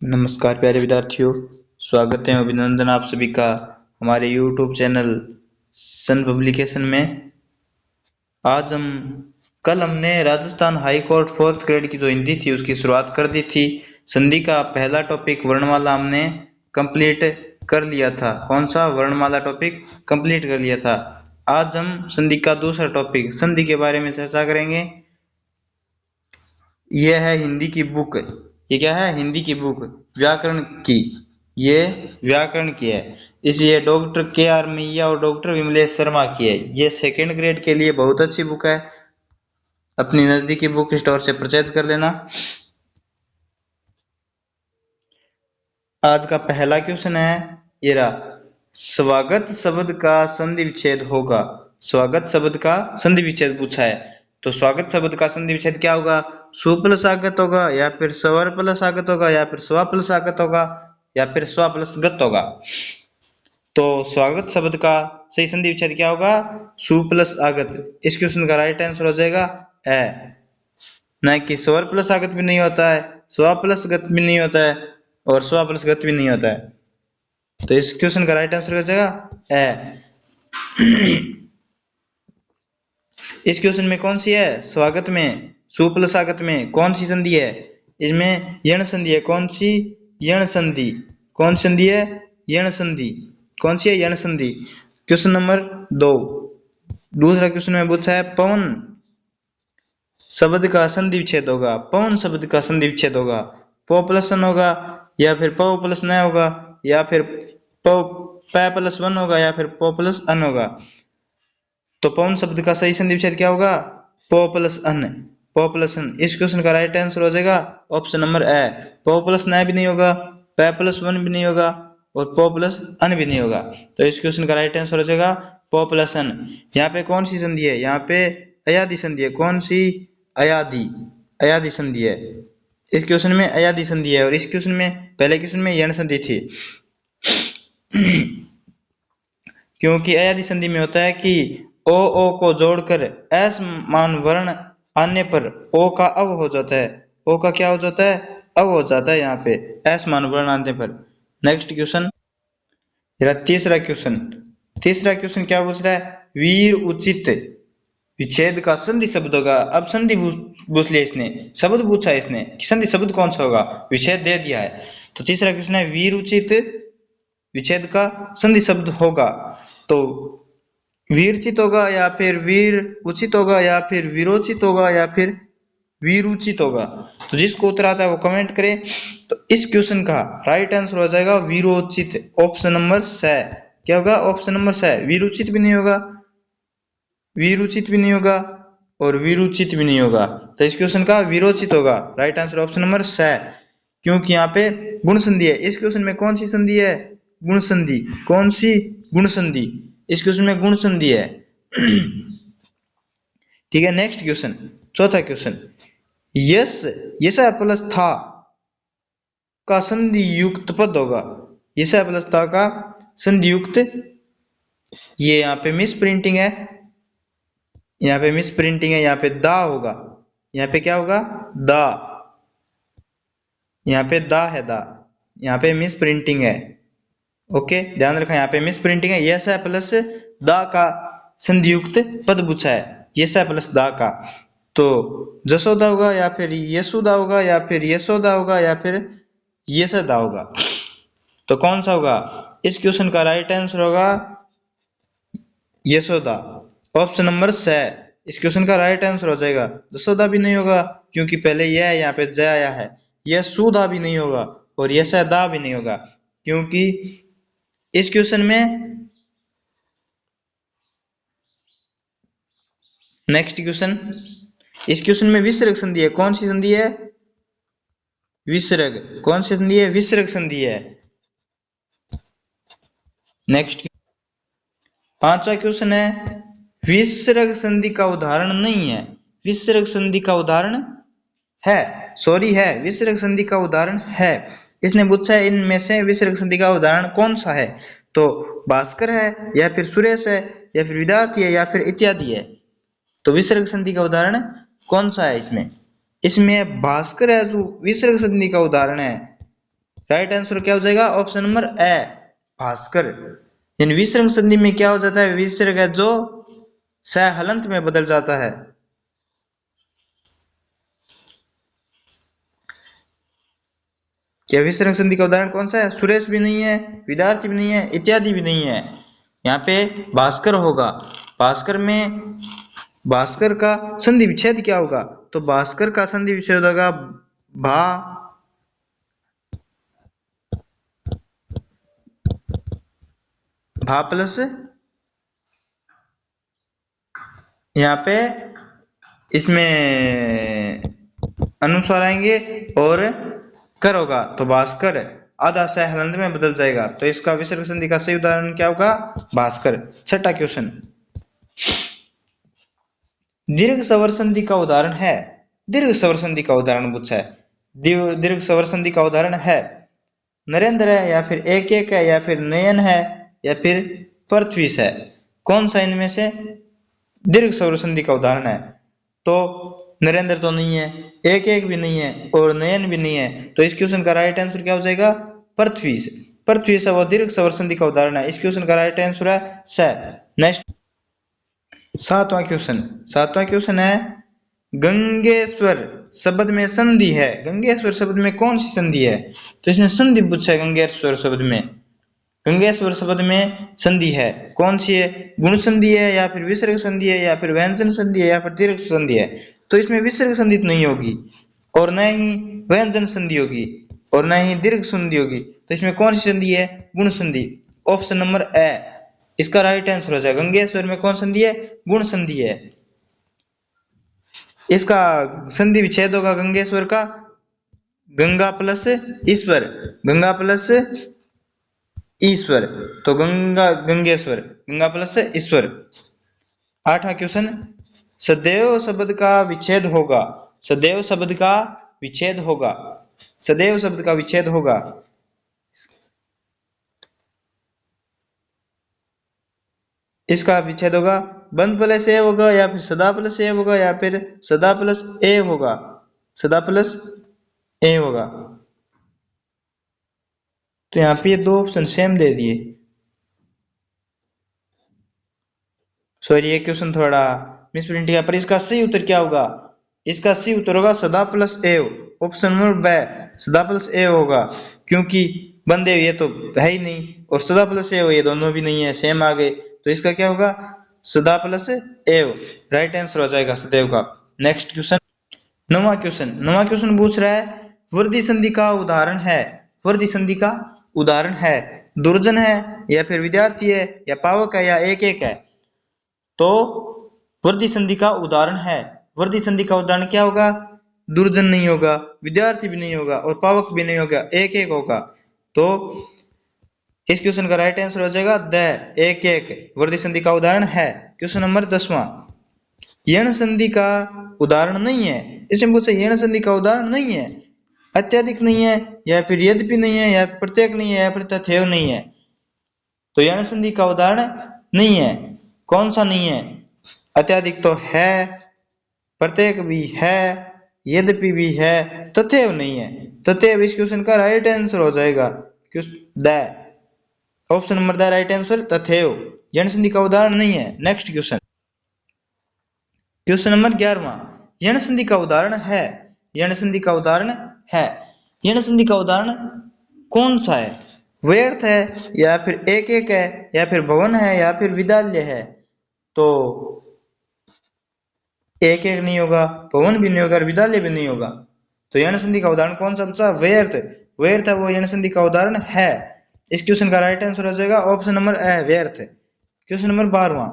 नमस्कार प्यारे विद्यार्थियों। स्वागत है, अभिनंदन आप सभी का हमारे यूट्यूब चैनल सन पब्लिकेशन में। आज हम कल हमने Rajasthan high court fourth grade की जो हिंदी थी उसकी शुरुआत कर दी थी। संधि का पहला टॉपिक वर्णमाला हमने कंप्लीट कर लिया था। कौन सा? वर्णमाला टॉपिक कंप्लीट कर लिया था। आज हम संधि का दूसरा टॉपिक संधि के बारे में चर्चा करेंगे। यह है हिंदी की बुक। ये क्या है? हिंदी की बुक व्याकरण की। ये व्याकरण की है। इसलिए डॉक्टर के.आर. मैया और डॉक्टर विमलेश शर्मा की है। ये सेकंड ग्रेड के लिए बहुत अच्छी बुक है। अपनी नजदीकी बुक स्टोर से परचेज कर लेना। आज का पहला क्वेश्चन है ये रहा। स्वागत शब्द का संधि विच्छेद होगा। स्वागत शब्द का संधि विच्छेद पूछा है, तो स्वागत शब्द का संधि विच्छेद क्या होगा? सु प्लस आगत होगा, या फिर स्वर प्लस आगत होगा, या फिर स्व प्लस आगत होगा, या फिर स्व प्लस गत होगा। तो स्वागत शब्द का सही संधि विच्छेद क्या होगा? सु प्लस आगत। इस क्वेश्चन का राइट आंसर हो जाएगा ए। न कि स्वर प्लस आगत भी नहीं होता है, स्व प्लस गत भी नहीं होता है, और स्व प्लस गत भी नहीं होता है। तो इस क्वेश्चन का राइट आंसर हो जाएगा ए। इस क्वेश्चन में कौन सी है? स्वागत में सु प्लस आगत में कौन सी संधि है? इसमें यण संधि है। कौन सी? यण संधि। कौन संधि है? यण संधि। कौन सी है? यण संधि। Question number 2। दूसरा क्वेश्चन में पूछा है पवन शब्द का संधि विच्छेद होगा। पवन शब्द का संधि विच्छेद होगा। प प्लस न होगा, या फिर प प्लस न होगा, या फिर प प्लस वन होगा, या फिर प प्लस अन होगा। तो पवन शब्द का सही संधि विच्छेद क्या होगा? प प्लस अन। प प्लस अन। इस क्वेश्चन का राइट आंसर हो जाएगा ऑप्शन नंबर ए। प प्लस न भी नहीं होगा, प प्लस वन भी नहीं होगा, और प प्लस अन भी नहीं होगा। तो इस क्वेश्चन का राइट आंसर हो जाएगा प प्लस अन। यहाँ पे कौन सी संधि है? यहाँ पे अयादि संधि है। कौन सी? अयादि। अयादि संधि है। इस क्वेश्चन में अयादि संधि है, और इस क्वेश्चन में पहले क्वेश्चन में यण संधि थी। क्योंकि अयादि संधि में होता है कि ओ को जोड़कर एस मान वर्ण आने पर ओ का अव हो जाता है। ओ का क्या हो जाता है? अव हो जाता है यहाँ पे एस मान वर्ण आने पर। नेक्स्ट क्वेश्चन, तीसरा क्वेश्चन। तीसरा क्वेश्चन क्या पूछ रहा है? वीर उचित विच्छेद का संधि शब्द होगा। अब संधि पूछ लिया इसने, शब्द पूछा है इसने कि संधि शब्द कौन सा होगा, विच्छेद दे दिया है। तो तीसरा क्वेश्चन है वीर उचित विच्छेद का संधि शब्द होगा। तो वीरचित होगा, या फिर वीर उचित होगा, या फिर वीरोचित होगा, या फिर वीरुचित होगा। तो जिसको उत्तर आता है वो कमेंट करे। तो इस क्वेश्चन का राइट आंसर हो जाएगा वीरोचित। ऑप्शन नंबर स। क्या होगा? ऑप्शन नंबर स। वीरुचित भी नहीं होगा, वीरुचित भी नहीं होगा, और वीरुचित भी नहीं होगा। तो इस क्वेश्चन का वीरोचित होगा। राइट आंसर ऑप्शन नंबर स, क्योंकि यहाँ पे गुण संधि है। इस क्वेश्चन में कौन सी संधि है? गुण संधि। कौन सी? गुण संधि। इस क्वेश्चन में गुण संधि है। ठीक है, नेक्स्ट क्वेश्चन, चौथा क्वेश्चन। यस यस प्लस था का संधि युक्त पद होगा। यस प्लस था का संधि युक्त, ये यहाँ पे मिस प्रिंटिंग है। यहाँ पे मिस प्रिंटिंग है। यहाँ पे दा होगा। यहाँ पे क्या होगा? दा। यहाँ पे दा है, दा। यहाँ पे मिस प्रिंटिंग है। ओके, ध्यान रखना, यहाँ पे मिस प्रिंटिंग है। यस है प्लस दा का संधि युक्त पद पूछा है। यस है प्लस दा का, तो जसोदा होगा, या फिर यशोदा होगा, या फिर यशोदा होगा, या फिर यशदा होगा। तो कौन सा होगा? इस क्वेश्चन का राइट आंसर होगा यशोदा। ऑप्शन नंबर स इस क्वेश्चन का राइट आंसर हो जाएगा। जसोदा भी नहीं होगा, क्योंकि पहले यह है, यहाँ पे ज आया है। यह सुधा भी नहीं होगा, और यशदा भी नहीं होगा, क्योंकि इस क्वेश्चन में नेक्स्ट क्वेश्चन, इस क्वेश्चन में विसर्ग संधि है। कौन सी संधि है? विसर्ग। कौन सी संधि है? विसर्ग संधि है। नेक्स्ट पांचवा क्वेश्चन है विसर्ग संधि का उदाहरण नहीं है। विसर्ग संधि का उदाहरण है, सॉरी है, विसर्ग संधि का उदाहरण है। इसने पूछा है इनमें से विसर्ग संधि का उदाहरण कौन सा है। तो भास्कर है, या फिर सुरेश है, या फिर विद्यार्थी है, या फिर इत्यादि है। तो विसर्ग संधि का उदाहरण कौन सा है इसमें? इसमें भास्कर है जो विसर्ग संधि का उदाहरण है। राइट आंसर क्या हो जाएगा? ऑप्शन नंबर ए, भास्कर। यानी विसर्ग संधि में क्या हो जाता है? विसर्ग है जो स हलंत में बदल जाता है। क्या विसर्ग संधि का उदाहरण कौन सा है? सुरेश भी नहीं है, विद्यार्थी भी नहीं है, इत्यादि भी नहीं है। यहाँ पे भास्कर होगा। भास्कर में भास्कर का संधि विच्छेद क्या होगा? तो भास्कर का संधि विच्छेद होगा भा भा प्लस, यहाँ पे इसमें अनुस्वार आएंगे और कर होगा, तो भास्कर आधा स हलंत में बदल जाएगा। तो इसका विसर्ग संधि का सही उदाहरण क्या होगा? भास्कर। छठा क्वेश्चन, दीर्घ स्वर संधि का उदाहरण है। दीर्घ स्वर संधि का उदाहरण पूछा है। दीर्घ स्वर संधि का उदाहरण है नरेंद्र है, या फिर एक एक है, या फिर नयन है, या फिर पृथ्वी है। कौन सा इनमें से दीर्घ स्वर संधि का उदाहरण है? तो नरेंद्र तो नहीं है, एक एक भी नहीं है, और नयन भी नहीं है। तो इस क्वेश्चन का राइट आंसर क्या हो जाएगा? पृथ्वी। पृथ्वी से वो दीर्घ स्वर संधि का उदाहरण है। इस क्वेश्चन का राइट आंसर है स। नेक्स्ट, सातवां क्वेश्चन। सातवां क्वेश्चन है गंगेश्वर शब्द में संधि है। गंगेश्वर शब्द में कौन सी संधि है? तो इसमें संधि पूछा है। गंगेश्वर शब्द में, गंगेश्वर शब्द में संधि है, कौन सी है? गुण संधि है, या फिर विसर्ग संधि है, या फिर व्यंजन संधि है, या फिर दीर्घ संधि है। तो इसमें विसर्ग संधि नहीं होगी, और न ही व्यंजन संधि होगी, और न ही दीर्घ संधि होगी। तो इसमें कौन सी संधि है? गुण संधि। ऑप्शन नंबर ए इसका राइट आंसर हो जाएगा। गंगेश्वर में कौन संधि है? गुण संधि है। इसका संधि विच्छेद होगा गंगेश्वर का गंगा प्लस ईश्वर, गंगा प्लस ईश्वर, तो गंगा गंगेश्वर, गंगा प्लस ईश्वर। आठवां क्वेश्चन, सदैव शब्द का विच्छेद होगा। सदैव शब्द का विच्छेद होगा। सदैव शब्द का विच्छेद होगा। इसका विच्छेद होगा बंद प्लस ए होगा, या फिर सदा प्लस ए होगा, या फिर सदा प्लस ए होगा। सदा प्लस ए होगा। तो यहाँ पे ये दो ऑप्शन सेम दे दिए। सॉरी, ये क्वेश्चन थोड़ा मिसप्रिंट किया, पर इसका सही उत्तर क्या होगा? इसका सही उत्तर होगा सदा प्लस ए। ऑप्शन नंबर बी, सदा प्लस ए होगा, क्योंकि बंदे ये तो है ही नहीं, और सदा प्लस ए ये दोनों भी नहीं है, सेम आ गए। तो इसका क्या होगा? सदा प्लस ए। राइट आंसर हो जाएगा सदैव का। नेक्स्ट क्वेश्चन, नौवां क्वेश्चन। नौवां क्वेश्चन पूछ रहा है वर्दी संधि का उदाहरण है। वर्दी संधि का उदाहरण है दुर्जन है, या फिर विद्यार्थी है, या पावक है, या एक एक है। तो वर्दी संधि का उदाहरण है। वर्दी संधि का उदाहरण क्या होगा? दुर्जन नहीं होगा, विद्यार्थी भी नहीं होगा, और पावक भी नहीं होगा, एक एक होगा। तो इस क्वेश्चन का राइट आंसर हो जाएगा द, एक एक वर्दी संधि का उदाहरण है। क्वेश्चन नंबर 10वां, यण संधि का उदाहरण नहीं है। इसमें पूछा यण संधि का उदाहरण नहीं है, अत्यधिक नहीं है, या फिर यद्यपि नहीं है, या प्रत्येक नहीं है, या फिर तथैव नहीं है। तो यण संधि का उदाहरण नहीं है। कौन सा नहीं है? अत्यधिक तो है, प्रत्येक भी है, यद्यपि भी है, तथैव नहीं है। तथैव इस क्वेश्चन का राइट आंसर हो जाएगा। The, option number the right answer तथैव। यण संधि का उदाहरण नहीं है। नेक्स्ट क्वेश्चन, क्वेश्चन नंबर 11वां, यण संधि का उदाहरण है। यण संधि का उदाहरण है। यण संधि का उदाहरण कौन सा है? व्यर्थ है, या फिर एक एक है, या फिर भवन है, या फिर विद्यालय है। तो एक एक नहीं होगा, भवन भी नहीं होगा, और विद्यालय भी नहीं होगा। तो यण संधि का उदाहरण कौन सा बचा? व्यर्थ। व्यर्थ है वो यण संधि का उदाहरण है। इस क्वेश्चन का राइट आंसर हो जाएगा ऑप्शन नंबर ए, व्यर्थ। क्वेश्चन नंबर 12वां,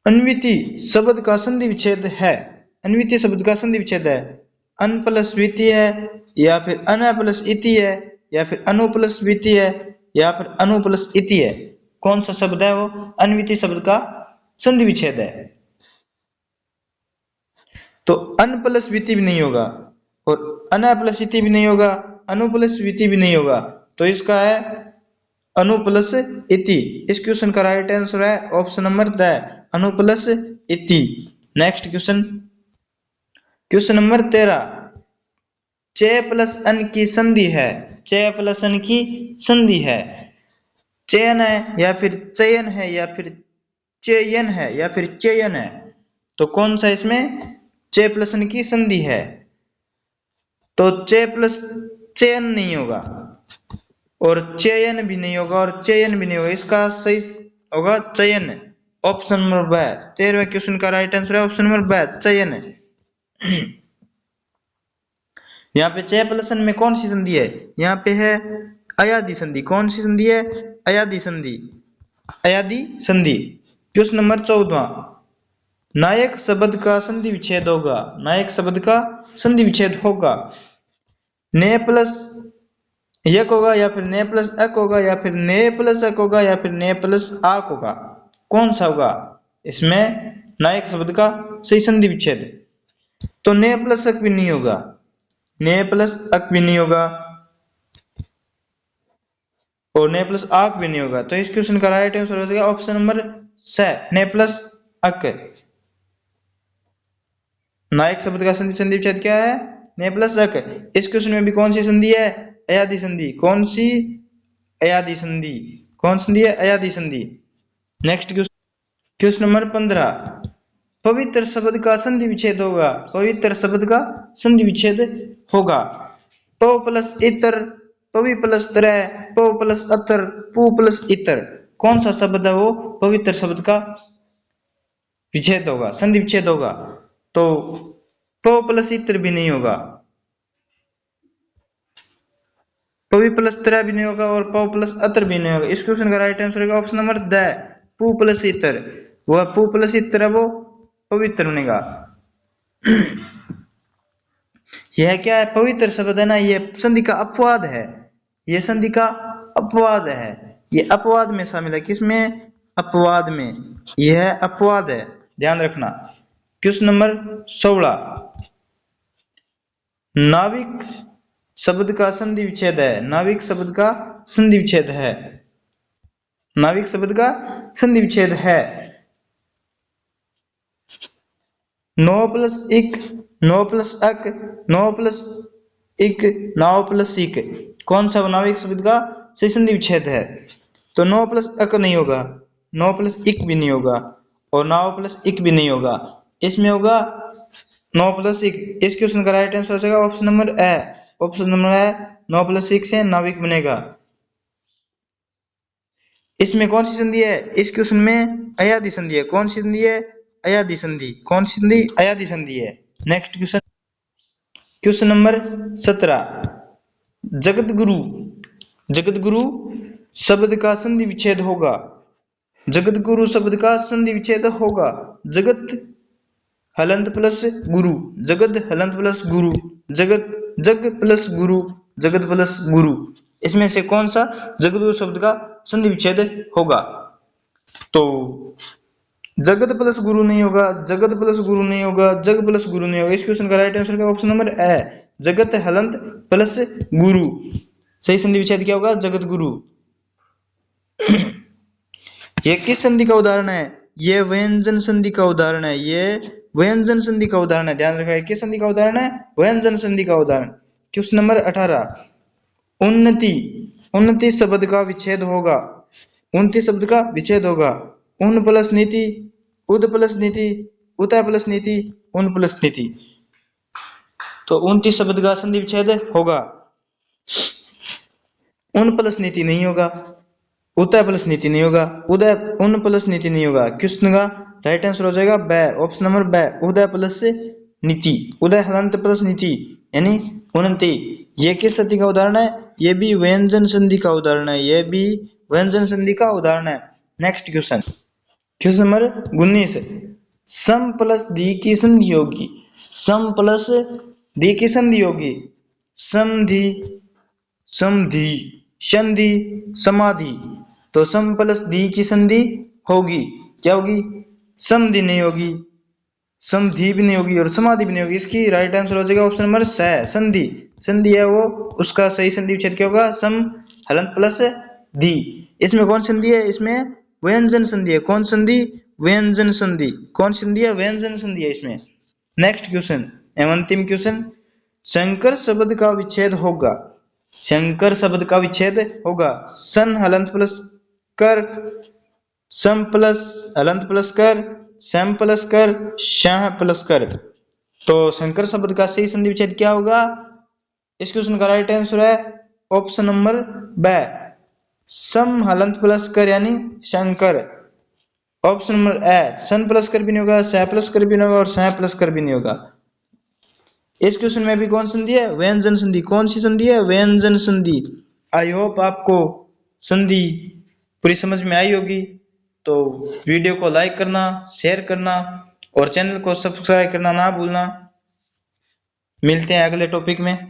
अन्विति शब्द का संधि विच्छेद है। अन्विति शब्द का संधि विच्छेद है अन प्लस द्वितीय है, या फिर अन प्लस इति है, या फिर अनु प्लस द्वितीय है, या फिर अनु प्लस इति है। कौन सा शब्द है वो अन्विति शब्द का संधि विच्छेद है? तो अन प्लस द्वितीय भी नहीं होगा, और अन प्लस इति भी नहीं होगा, अनु प्लस द्वितीय भी नहीं होगा। तो इसका है अनु प्लस इति। इस क्वेश्चन का राइट आंसर है option number the, Anu plus इति। नेक्स्ट क्वेश्चन, क्वेश्चन नंबर 13, चे प्लस अन की संधि है, चे प्लस अन की संधि है। चयन है या फिर चयन है या फिर चयन है या फिर चयन है, तो कौन सा इसमें चे प्लस अन की संधि है, तो चे प्लस चयन नहीं होगा और चयन भी नहीं होगा और चयन भी नहीं होगा, इसका सही होगा चयन। ऑप्शन नंबर ब, 13वें क्वेश्चन का राइट आंसर है ऑप्शन नंबर ब, चयन। यहाँ पे चे प्लस अन में कौन सी संधि है, यहाँ पे है अयादि संधि। कौन सी संधि है, अयादि संधि, अयादि संधि। क्वेश्चन नंबर 14, नायक शब्द का संधि विच्छेद होगा, नायक शब्द का संधि विच्छेद होगा। ने प्लस यक होगा या फिर ने प्लस अक होगा या फिर ने प्लस अक होगा या फिर ने प्लस आक होगा, कौन सा होगा इसमें नायक शब्द का सही संधि विच्छेद, तो ने प्लस अक भी नहीं होगा, ने प्लस अक भी नहीं होगा और ने प्लस आक भी नहीं होगा, तो इस क्वेश्चन का राइट आंसर हो जाएगा ऑप्शन नंबर स, ने प्लस अक। नायक शब्द का संधि विच्छेद क्या है, ने प्लस अक। इस क्वेश्चन में भी कौन सी संधि है, अयादि संधि। कौन सी, अयादि संधि। कौन संधि है, अयादि संधि। नेक्स्ट क्वेश्चन नंबर 15, पवित्र शब्द का संधि विच्छेद होगा, पवित्र शब्द का संधि विच्छेद होगा। प प्लस इतर, पवि प्लस तरह, प प्लस अतर, पु प्लस इतर, कौन सा शब्द है वो पवित्र शब्द का विच्छेद होगा, संधि विच्छेद होगा, तो प प्लस इतर भी नहीं होगा, पवि प्लस तरह भी नहीं होगा और प प्लस अतर भी नहीं होगा। इस क्वेश्चन का राइट आंसर होगा option number the, Pu plus इतर। वह पु प्लस इतर है वो पवित्र बनेगा। यह क्या है, पवित्र शब्द है ना, ये संधि का अपवाद है, ये संधि का अपवाद है, ये अपवाद में शामिल है, किसमें, अपवाद में, यह अपवाद है, ध्यान रखना। क्वेश्चन नंबर 16, नाविक शब्द का संधि विच्छेद है, नाविक शब्द का संधि विच्छेद है, नाविक शब्द का संधि विच्छेद है। नो प्लस इक, नो प्लस अक, नो प्लस इक, नाव प्लस इक, कौन सा नाविक शब्द का सही संधि विच्छेद है, तो नो प्लस अक नहीं होगा, नो प्लस इक भी नहीं होगा और नाव प्लस इक भी नहीं होगा, इसमें होगा नो प्लस इक। इस क्वेश्चन का राइट आंसर हो जाएगा option number A, option number A, नो प्लस इक से नाविक बनेगा। इसमें कौन सी संधि है, इस क्वेश्चन में अयादि संधि है। कौन सी संधि है, अयादि संधि। कौन सी संधि, अयादि संधि है। Next question, question number 17, Jagat Guru, Jagat Guru शब्द का संधि विच्छेद होगा, जगत गुरु शब्द का संधि विच्छेद होगा। जगत हलंत प्लस गुरु, जगत हलंत प्लस गुरु, जगत जग प्लस गुरु, जगत प्लस गुरु, इसमें से कौन सा जगत गुरु शब्द का संधि विच्छेद होगा, तो जगत प्लस गुरु नहीं होगा, जगत प्लस गुरु नहीं होगा, जग प्लस गुरु नहीं होगा। इस क्वेश्चन का राइट आंसर का ऑप्शन नंबर ए, जगत हलंत प्लस गुरु, सही संधि विच्छेद क्या होगा, जगत गुरु। ये किस संधि का उदाहरण है, ये व्यंजन संधि का उदाहरण है, ये व्यंजन संधि का उदाहरण है, ध्यान रखना। किस संधि का उदाहरण है, व्यंजन संधि का उदाहरण। क्वेश्चन नंबर 18, उन्नति, उन्नति शब्द का विच्छेद होगा, उन्नति शब्द का विच्छेद होगा। उन प्लस नीति, उद प्लस नीति, उता प्लस नीति, उन प्लस नीति, तो उन्नति शब्द का संधि विच्छेद होगा। उन प्लस नीति नहीं होगा, उदय प्लस नीति नहीं होगा, उदय उन प्लस नीति नहीं होगा। क्वेश्चन का राइट आंसर हो जाएगा ब, ऑप्शन नंबर ब, उदय प्लस नीति, उदय हलंत प्लस नीति यानी उन्नति। ये किस संधि का उदाहरण है, ये भी व्यंजन संधि का उदाहरण है, ये भी व्यंजन संधि का उदाहरण है। नेक्स्ट क्वेश्चन, क्वेश्चन नंबर 19, सम प्लस दी की संधि होगी, सम प्लस दी की संधि होगी। समधि, समधि, संधि, समाधि, तो सम प्लस दी की संधि होगी, क्या होगी, समधि नहीं होगी, समधि भी नहीं होगी और समाधि भी नहीं होगी। इसकी राइट आंसर हो जाएगा ऑप्शन नंबर स, संधि। संधि है वो, उसका सही संधि विच्छेद क्या होगा, सम हलंत प्लस धी। इसमें कौन संधि है, इसमें व्यंजन संधि है। कौन संधि, व्यंजन संधि। कौन संधि है, व्यंजन संधि है इसमें। नेक्स्ट क्वेश्चन एवं अंतिम क्वेश्चन, शंकर शब्द का विच्छेद होगा, शंकर शब्द का विच्छेद होगा। सन हलंत प्लस कर, सम प्लस हलंत प्लस कर, सम प्लस कर, शाह प्लस कर। तो शंकर शब्द का सही संधि विच्छेद क्या होगा? इस क्वेश्चन का राइट आंसर है ऑप्शन नंबर ब, सम हलंत प्लस कर यानी शंकर। ऑप्शन नंबर ए, सन प्लस कर भी नहीं होगा, सह प्लस कर भी नहीं होगा और सह प्लस कर भी नहीं होगा। इस क्वेश्चन में भी कौन संधि है? व्यंजन संधि। कौन सी संधि है? व्यंजन संधि। आई होप आपको संधि पूरी समझ में आई होगी। तो वीडियो को लाइक करना, शेयर करना और चैनल को सब्सक्राइब करना ना भूलना। मिलते हैं अगले टॉपिक में।